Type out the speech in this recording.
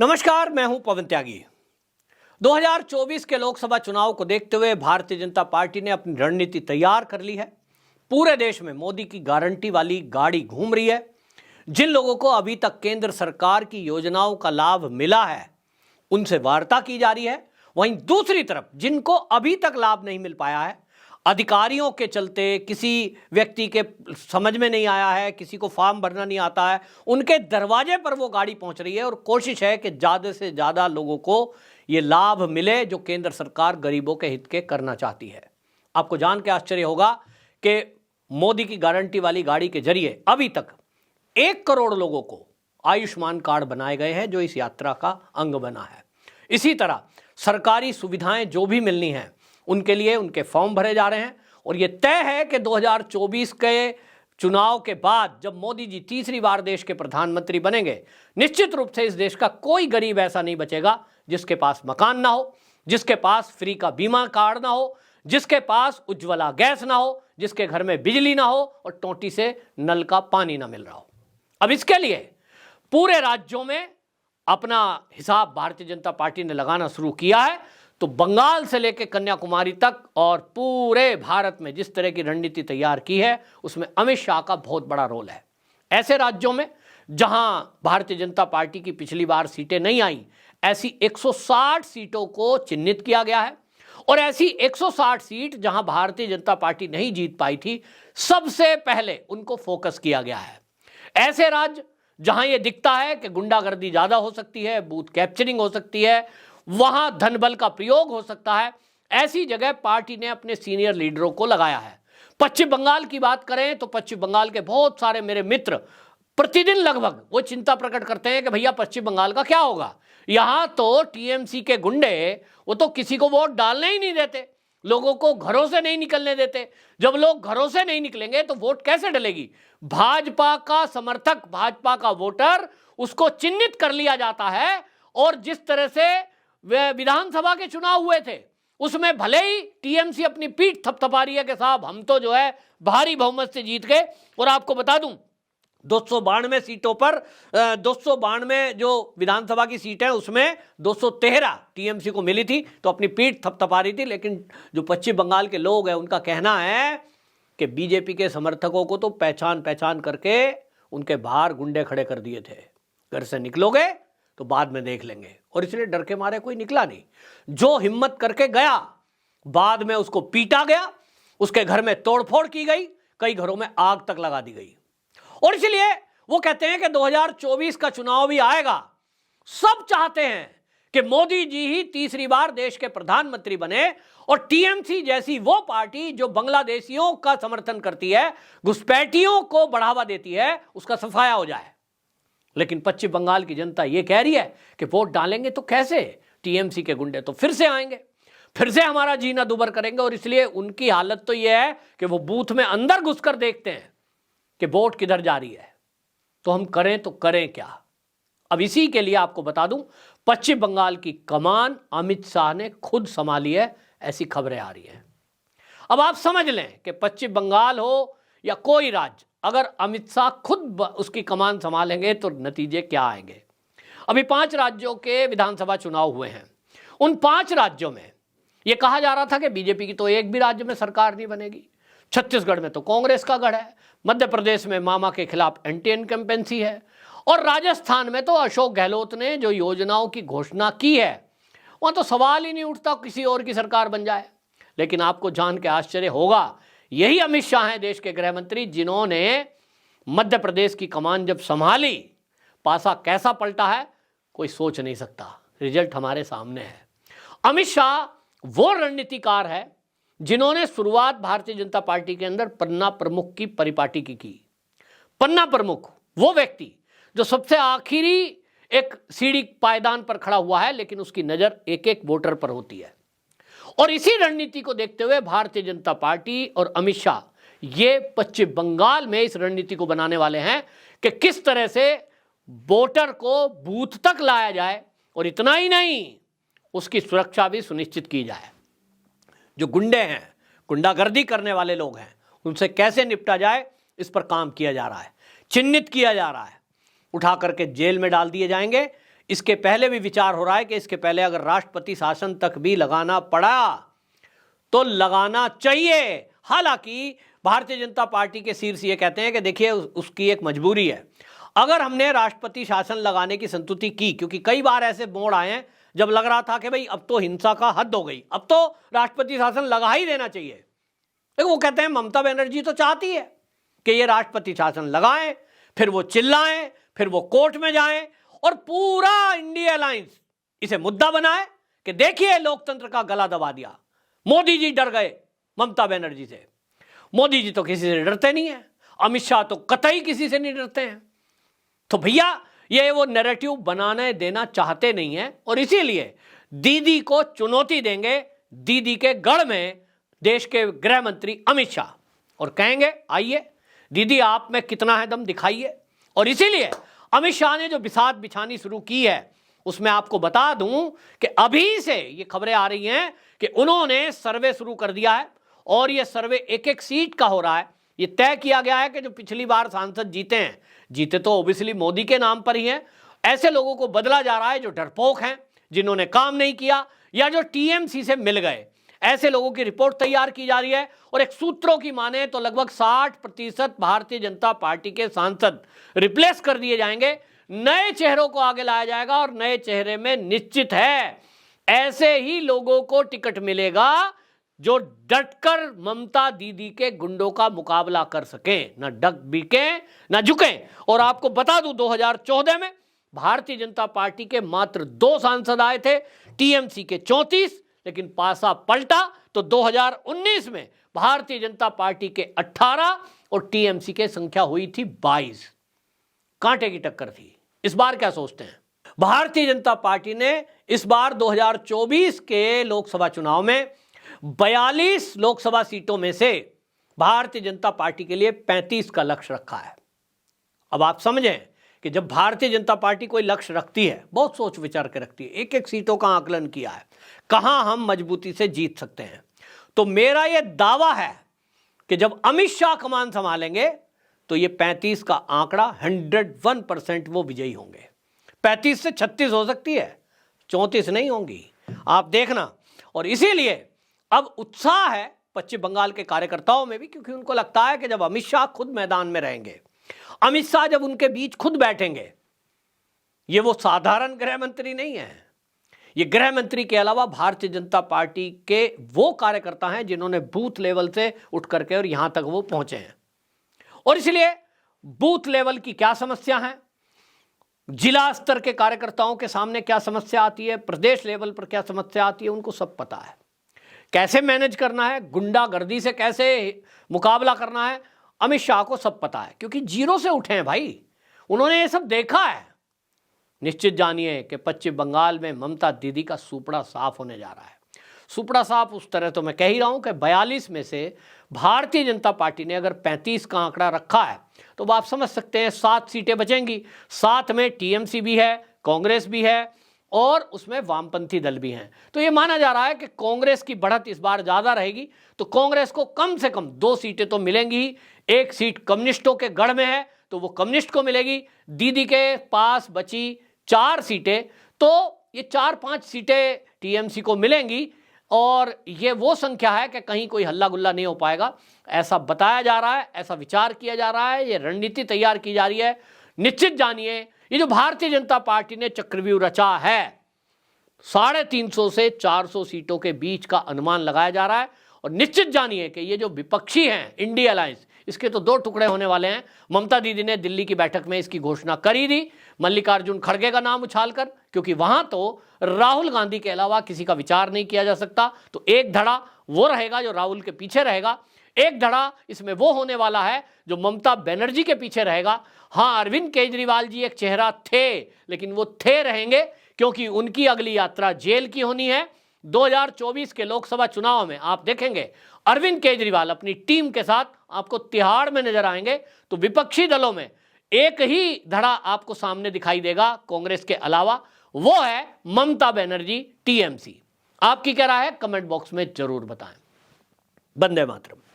नमस्कार, मैं हूं पवन त्यागी। 2024 के लोकसभा चुनाव को देखते हुए भारतीय जनता पार्टी ने अपनी रणनीति तैयार कर ली है। पूरे देश में मोदी की गारंटी वाली गाड़ी घूम रही है। जिन लोगों को अभी तक केंद्र सरकार की योजनाओं का लाभ मिला है, उनसे वार्ता की जा रही है। वहीं दूसरी तरफ जिनको अभी तक लाभ नहीं मिल पाया है, अधिकारियों के चलते, किसी व्यक्ति के समझ में नहीं आया है, किसी को फॉर्म भरना नहीं आता है, उनके दरवाजे पर वो गाड़ी पहुंच रही है और कोशिश है कि ज़्यादा से ज़्यादा लोगों को ये लाभ मिले जो केंद्र सरकार गरीबों के हित के करना चाहती है। आपको जान के आश्चर्य होगा कि मोदी की गारंटी वाली गाड़ी के जरिए अभी तक 1 करोड़ लोगों को आयुष्मान कार्ड बनाए गए हैं, जो इस यात्रा का अंग बना है। इसी तरह सरकारी सुविधाएं जो भी मिलनी हैं, उनके लिए उनके फॉर्म भरे जा रहे हैं और यह तय है कि 2024 के चुनाव के बाद जब मोदी जी तीसरी बार देश के प्रधानमंत्री बनेंगे, निश्चित रूप से इस देश का कोई गरीब ऐसा नहीं बचेगा जिसके पास मकान ना हो, जिसके पास फ्री का बीमा कार्ड ना हो, जिसके पास उज्ज्वला गैस ना हो, जिसके घर में बिजली ना हो और टोंटी से नल का पानी ना मिल रहा हो। अब इसके लिए पूरे राज्यों में अपना हिसाब भारतीय जनता पार्टी ने लगाना शुरू किया है। तो बंगाल से लेकर कन्याकुमारी तक और पूरे भारत में जिस तरह की रणनीति तैयार की है, उसमें अमित शाह का बहुत बड़ा रोल है। ऐसे राज्यों में जहां भारतीय जनता पार्टी की पिछली बार सीटें नहीं आई, ऐसी 160 सीटों को चिन्हित किया गया है और ऐसी 160 सीट जहां भारतीय जनता पार्टी नहीं जीत पाई थी, सबसे पहले उनको फोकस किया गया है। ऐसे राज्य जहां यह दिखता है कि गुंडागर्दी ज्यादा हो सकती है, बूथ कैप्चरिंग हो सकती है, वहां धन बल का प्रयोग हो सकता है, ऐसी जगह पार्टी ने अपने सीनियर लीडरों को लगाया है। पश्चिम बंगाल की बात करें तो पश्चिम बंगाल के बहुत सारे मेरे मित्र प्रतिदिन लगभग वो चिंता प्रकट करते हैं कि भैया पश्चिम बंगाल का क्या होगा। यहां तो टीएमसी के गुंडे वो तो किसी को वोट डालने ही नहीं देते, लोगों को घरों से नहीं निकलने देते। जब लोग घरों से नहीं निकलेंगे तो वोट कैसे डलेगी। भाजपा का समर्थक, भाजपा का वोटर, उसको चिन्हित कर लिया जाता है और जिस तरह से वे विधानसभा के चुनाव हुए थे, उसमें भले ही टीएमसी अपनी पीठ थपथपा रही है कि साहब हम तो जो है भारी बहुमत से जीत गए। और आपको बता दूं 292 सीटों पर 292 जो विधानसभा की सीटें हैं उसमें 213 टीएमसी को मिली थी, तो अपनी पीठ थपथपा रही थी। लेकिन जो पश्चिम बंगाल के लोग हैं उनका कहना है कि बीजेपी के समर्थकों को तो पहचान करके उनके बाहर गुंडे खड़े कर दिए थे, घर से निकलोगे तो बाद में देख लेंगे। और इसलिए डर के मारे कोई निकला नहीं। जो हिम्मत करके गया, बाद में उसको पीटा गया, उसके घर में तोड़फोड़ की गई, कई घरों में आग तक लगा दी गई। और इसलिए वो कहते हैं कि 2024 का चुनाव भी आएगा। सब चाहते हैं कि मोदी जी ही तीसरी बार देश के प्रधानमंत्री बने और टीएमसी जैसी वो पार्टी जो बांग्लादेशियों का समर्थन करती है, घुसपैठियों को बढ़ावा देती है, उसका सफाया हो जाए। लेकिन पश्चिम बंगाल की जनता यह कह रही है कि वोट डालेंगे तो कैसे, टीएमसी के गुंडे तो फिर से आएंगे, फिर से हमारा जीना दुभर करेंगे। और इसलिए उनकी हालत तो यह है कि वो बूथ में अंदर घुसकर देखते हैं कि वोट किधर जा रही है, तो हम करें तो करें क्या। अब इसी के लिए आपको बता दूं, पश्चिम बंगाल की कमान अमित शाह ने खुद संभाली है, ऐसी खबरें आ रही हैं। अब आप समझ लें कि पश्चिम बंगाल हो या कोई राज्य, अगर अमित शाह खुद उसकी कमान संभालेंगे तो नतीजे क्या आएंगे। अभी 5 राज्यों के विधानसभा चुनाव हुए हैं। उन 5 राज्यों में यह कहा जा रहा था कि बीजेपी की तो एक भी राज्य में सरकार नहीं बनेगी। छत्तीसगढ़ में तो कांग्रेस का गढ़ है, मध्य प्रदेश में मामा के खिलाफ एंटी इनकम्पेंसी है और राजस्थान में तो अशोक गहलोत ने जो योजनाओं की घोषणा की है, वहां तो सवाल ही नहीं उठता किसी और की सरकार बन जाए। लेकिन आपको जान के आश्चर्य होगा, यही अमित शाह हैं देश के गृह मंत्री, जिन्होंने मध्य प्रदेश की कमान जब संभाली, पासा कैसा पलटा है कोई सोच नहीं सकता। रिजल्ट हमारे सामने है। अमित शाह वो रणनीतिकार है जिन्होंने शुरुआत भारतीय जनता पार्टी के अंदर पन्ना प्रमुख की परिपाटी की। पन्ना प्रमुख वो व्यक्ति जो सबसे आखिरी एक सीढ़ी पायदान पर खड़ा हुआ है, लेकिन उसकी नजर एक एक वोटर पर होती है। और इसी रणनीति को देखते हुए भारतीय जनता पार्टी और अमित शाह ये पश्चिम बंगाल में इस रणनीति को बनाने वाले हैं कि किस तरह से वोटर को बूथ तक लाया जाए और इतना ही नहीं, उसकी सुरक्षा भी सुनिश्चित की जाए। जो गुंडे हैं, गुंडागर्दी करने वाले लोग हैं, उनसे कैसे निपटा जाए, इस पर काम किया जा रहा है, चिन्हित किया जा रहा है। उठा करके जेल में डाल दिए जाएंगे इसके पहले भी विचार हो रहा है कि इसके पहले अगर राष्ट्रपति शासन तक भी लगाना पड़ा तो लगाना चाहिए। हालांकि भारतीय जनता पार्टी के शीर्ष ये कहते हैं कि देखिए उसकी एक मजबूरी है। अगर हमने राष्ट्रपति शासन लगाने की संस्तुति की, क्योंकि कई बार ऐसे मोड़ आए हैं जब लग रहा था कि भाई अब तो हिंसा का हद हो गई, अब तो राष्ट्रपति शासन लगा ही देना चाहिए, लेकिन वो कहते हैं ममता बनर्जी तो चाहती है कि ये राष्ट्रपति शासन लगाएं, फिर वो चिल्लाएं, फिर वो कोर्ट में जाएं और पूरा इंडिया अलायंस इसे मुद्दा बनाए कि देखिए लोकतंत्र का गला दबा दिया, मोदी जी डर गए ममता बनर्जी से। मोदी जी तो किसी से डरते नहीं है, अमित शाह तो कतई किसी से नहीं डरते हैं। तो भैया ये वो नैरेटिव बनाने देना चाहते नहीं है और इसीलिए दीदी को चुनौती देंगे, दीदी के गढ़ में देश के गृह मंत्री अमित शाह, और कहेंगे आइए दीदी आप में कितना है दम दिखाइए। और इसीलिए अमित शाह ने जो बिसात बिछानी शुरू की है उसमें आपको बता दूं कि अभी से ये खबरें आ रही हैं कि उन्होंने सर्वे शुरू कर दिया है और ये सर्वे एक एक सीट का हो रहा है। ये तय किया गया है कि जो पिछली बार सांसद जीते हैं, जीते तो ओबियसली मोदी के नाम पर ही हैं, ऐसे लोगों को बदला जा रहा है जो डरपोक हैं, जिन्होंने काम नहीं किया या जो टीएमसी से मिल गए, ऐसे लोगों की रिपोर्ट तैयार की जा रही है। और एक सूत्रों की माने तो लगभग 60% भारतीय जनता पार्टी के सांसद रिप्लेस कर दिए जाएंगे, नए चेहरों को आगे लाया जाएगा और नए चेहरे में निश्चित है ऐसे ही लोगों को टिकट मिलेगा जो डटकर ममता दीदी के गुंडों का मुकाबला कर सके, न डग बीके न झुके। और आपको बता दूं 2014 में भारतीय जनता पार्टी के मात्र 2 सांसद आए थे, टीएमसी के 34, लेकिन पासा पलटा तो 2019 में भारतीय जनता पार्टी के 18 और टीएमसी के संख्या हुई थी 22। कांटे की टक्कर थी। इस बार क्या सोचते हैं? भारतीय जनता पार्टी ने इस बार 2024 के लोकसभा चुनाव में 42 लोकसभा सीटों में से भारतीय जनता पार्टी के लिए 35 का लक्ष्य रखा है। अब आप समझें कि जब भारतीय जनता पार्टी कोई लक्ष्य रखती है, बहुत सोच विचार के रखती है, एक एक सीटों का आकलन किया है, कहां हम मजबूती से जीत सकते हैं। तो मेरा यह दावा है कि जब अमित शाह कमान संभालेंगे तो ये 35 का आंकड़ा 101% वो विजयी होंगे। 35 से 36 हो सकती है, 34 नहीं होंगी, आप देखना। और इसीलिए अब उत्साह है पश्चिम बंगाल के कार्यकर्ताओं में भी, क्योंकि उनको लगता है कि जब अमित शाह खुद मैदान में रहेंगे, अमित शाह जब उनके बीच खुद बैठेंगे, ये वो साधारण गृह मंत्री नहीं है, ये गृह मंत्री के अलावा भारतीय जनता पार्टी के वो कार्यकर्ता हैं जिन्होंने बूथ लेवल से उठ करके और यहां तक वो पहुंचे हैं। और इसलिए बूथ लेवल की क्या समस्या है, जिला स्तर के कार्यकर्ताओं के सामने क्या समस्या आती है, प्रदेश लेवल पर क्या समस्या आती है, उनको सब पता है। कैसे मैनेज करना है, गुंडागर्दी से कैसे मुकाबला करना है, अमित शाह को सब पता है, क्योंकि जीरो से उठे हैं भाई, उन्होंने ये सब देखा है। निश्चित जानिए कि पश्चिम बंगाल में ममता दीदी का सुपड़ा साफ होने जा रहा है। सुपड़ा साफ उस तरह तो मैं कह ही रहा हूं कि 42 में से भारतीय जनता पार्टी ने अगर 35 का आंकड़ा रखा है तो आप समझ सकते हैं 7 सीटें बचेंगी। 7 में टीएमसी भी है, कांग्रेस भी है और उसमें वामपंथी दल भी हैं। तो ये माना जा रहा है कि कांग्रेस की बढ़त इस बार ज़्यादा रहेगी, तो कांग्रेस को कम से कम 2 सीटें तो मिलेंगी ही। 1 सीट कम्युनिस्टों के गढ़ में है तो वो कम्युनिस्ट को मिलेगी। दीदी के पास बची 4 सीटें, तो ये 4-5 सीटें टीएमसी को मिलेंगी और ये वो संख्या है कि कहीं कोई हल्ला गुल्ला नहीं हो पाएगा, ऐसा बताया जा रहा है, ऐसा विचार किया जा रहा है, ये रणनीति तैयार की जा रही है। निश्चित जानिए ये जो भारतीय जनता पार्टी ने चक्रव्यूह रचा है, 350 से 400 सीटों के बीच का अनुमान लगाया जा रहा है। और निश्चित जानिए कि ये जो विपक्षी हैं इंडिया अलायंस, इसके तो 2 टुकड़े होने वाले हैं। ममता दीदी ने दिल्ली की बैठक में इसकी घोषणा करी थी, मल्लिकार्जुन खड़गे का नाम उछालकर, क्योंकि वहां तो राहुल गांधी के अलावा किसी का विचार नहीं किया जा सकता। तो एक धड़ा वो रहेगा जो राहुल के पीछे रहेगा, एक धड़ा इसमें वो होने वाला है जो ममता बनर्जी के पीछे रहेगा। हाँ, अरविंद केजरीवाल जी एक चेहरा थे, लेकिन वो थे रहेंगे क्योंकि उनकी अगली यात्रा जेल की होनी है। 2024 के लोकसभा चुनाव में आप देखेंगे अरविंद केजरीवाल अपनी टीम के साथ आपको तिहाड़ में नजर आएंगे। तो विपक्षी दलों में एक ही धड़ा आपको सामने दिखाई देगा कांग्रेस के अलावा, वो है ममता बनर्जी टीएमसी। आपकी क्या राय है, कमेंट बॉक्स में जरूर बताएं। वंदे मातरम।